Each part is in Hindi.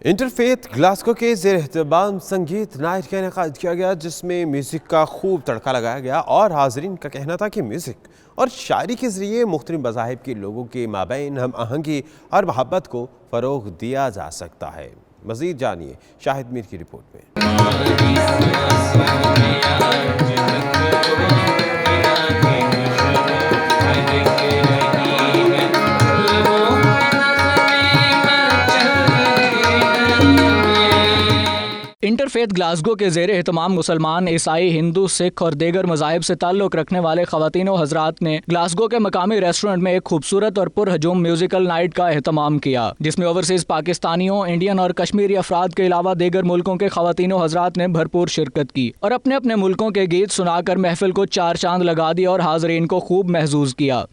इंटरफेथ ग्लासगो के ज़ेर एहतमाम संगीत नाइट का इनेकाद किया गया, जिसमें म्यूज़िक का खूब तड़का लगाया गया और हाजरीन का कहना था कि म्यूज़िक और शायरी के ज़रिए मुख्तलिफ मज़ाहिब के लोगों के माबैन हम आहंगी और मोहब्बत को फ़रोग़ दिया जा सकता है। मज़ीद जानिए शाहिद मीर की रिपोर्ट में। इंटरफेथ ग्लासगो के ज़ेर एहतमाम मुसलमान, ईसाई, हिंदू, सिख और दीगर मज़ाहिब से ताल्लुक़ रखने वाले ख़वातीन व हज़रात ने ग्लासगो के मकामी रेस्टोरेंट में एक खूबसूरत और पुरहजूम म्यूज़िकल नाइट का एहतमाम किया, जिसमें ओवरसीज़ पाकिस्तानियों, इंडियन और कश्मीरी अफराद के अलावा दीगर मुल्कों के ख़वातीन व हज़रात ने भरपूर शिरकत की और अपने अपने मुल्कों के गीत सुनाकर महफिल को चार चांद लगा दिया और हाज़रीन को खूब महजूज़ किया।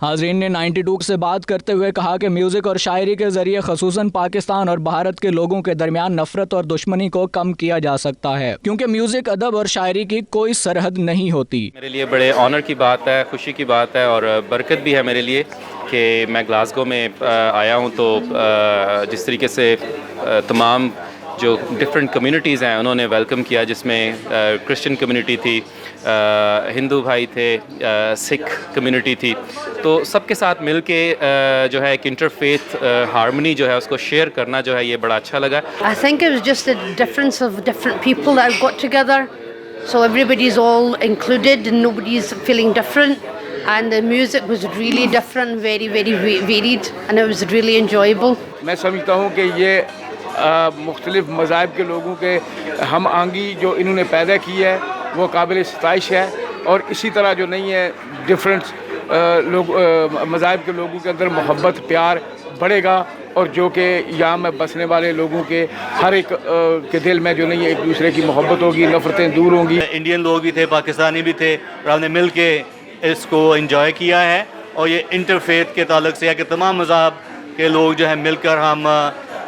हाज़रीन ने 92 से बात करते हुए कहा कि म्यूज़िक और शायरी के ज़रिए ख़ुसूसन पाकिस्तान और भारत के लोगों के दरमियान नफ़रत और दुश्मनी को कम किया जा सकता है, क्योंकि म्यूज़िक, अदब और शायरी की कोई सरहद नहीं होती। मेरे लिए बड़े ऑनर की बात है, खुशी की बात है और बरकत भी है मेरे लिए कि मैं ग्लासगो में आया हूँ। तो जिस तरीके से तमाम जो डिफरेंट कम्युनिटीज़ हैं उन्होंने वेलकम किया, जिसमें क्रिश्चियन कम्युनिटी थी, हिंदू भाई थे, सिख कम्युनिटी थी, तो सबके साथ मिल के जो है एक इंटरफेथ हार्मनी जो है उसको शेयर करना जो है ये बड़ा अच्छा लगा। I think it was just a difference of different people that got together, so everybody's all included and nobody's feeling different, and the music was really different, very varied, and it was really enjoyable. मैं समझता हूँ कि ये मुख्तलिफ मज़ाहिब के लोगों के हम आंगी जो इन्होंने पैदा की है वो काबिल सताइश है, और इसी तरह जो नहीं है डिफरेंट लोग मज़ाहिब के लोगों के अंदर मोहब्बत प्यार बढ़ेगा, और जो कि यहाँ में बसने वाले लोगों के हर एक के दिल में जो नहीं है एक दूसरे की मोहब्बत होगी, नफ़रतें दूर होंगी। इंडियन लोग भी थे, पाकिस्तानी भी थे, और हमने मिल के इसको एंजॉय किया है। और ये इंटरफेथ के ताल्लुक से है कि तमाम मज़हब के लोग जो है मिलकर हम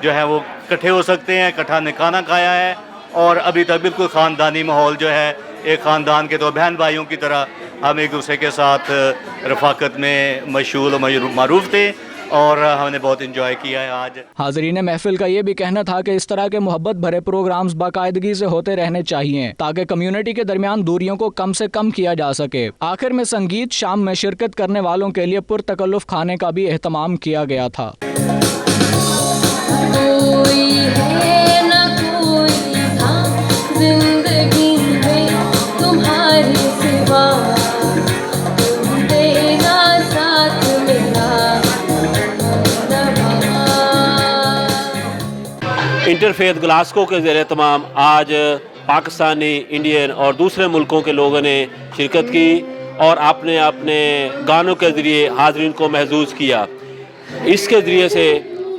जो है वो इकट्ठे हो सकते हैं, इकट्ठा ने खाना खाया है, और अभी तक बिल्कुल ख़ानदानी माहौल जो है, एक ख़ानदान के तो बहन भाइयों की तरह हम एक दूसरे के साथ रफ़ाकत में मशहूर और मरूफ़ थे, और हमने बहुत इंजॉय किया है आज। हाज़रीन महफिल का ये भी कहना था कि इस तरह के मोहब्बत भरे प्रोग्राम्स बाकायदगी से होते रहने चाहिए, ताकि कम्युनिटी के दरमियान दूरियों को कम से कम किया जा सके। आखिर में संगीत शाम में शिरकत करने वालों के लिए पुरतकल्लुफ़ खाने का भी एहतमाम किया गया था। इंटरफेथ ग्लासगो के ज़ेर तमाम आज पाकिस्तानी, इंडियन और दूसरे मुल्कों के लोगों ने शिरकत की और अपने अपने गानों के ज़रिए हाज़रीन को महसूस किया। इसके ज़रिए से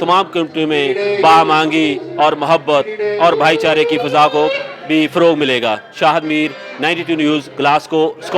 तमाम कम्युनिटी में बामांगी और मोहब्बत और भाईचारे की फ़ज़ा को भी फ़रोग़ मिलेगा। Shahid Mir, 92 news, Glasgow.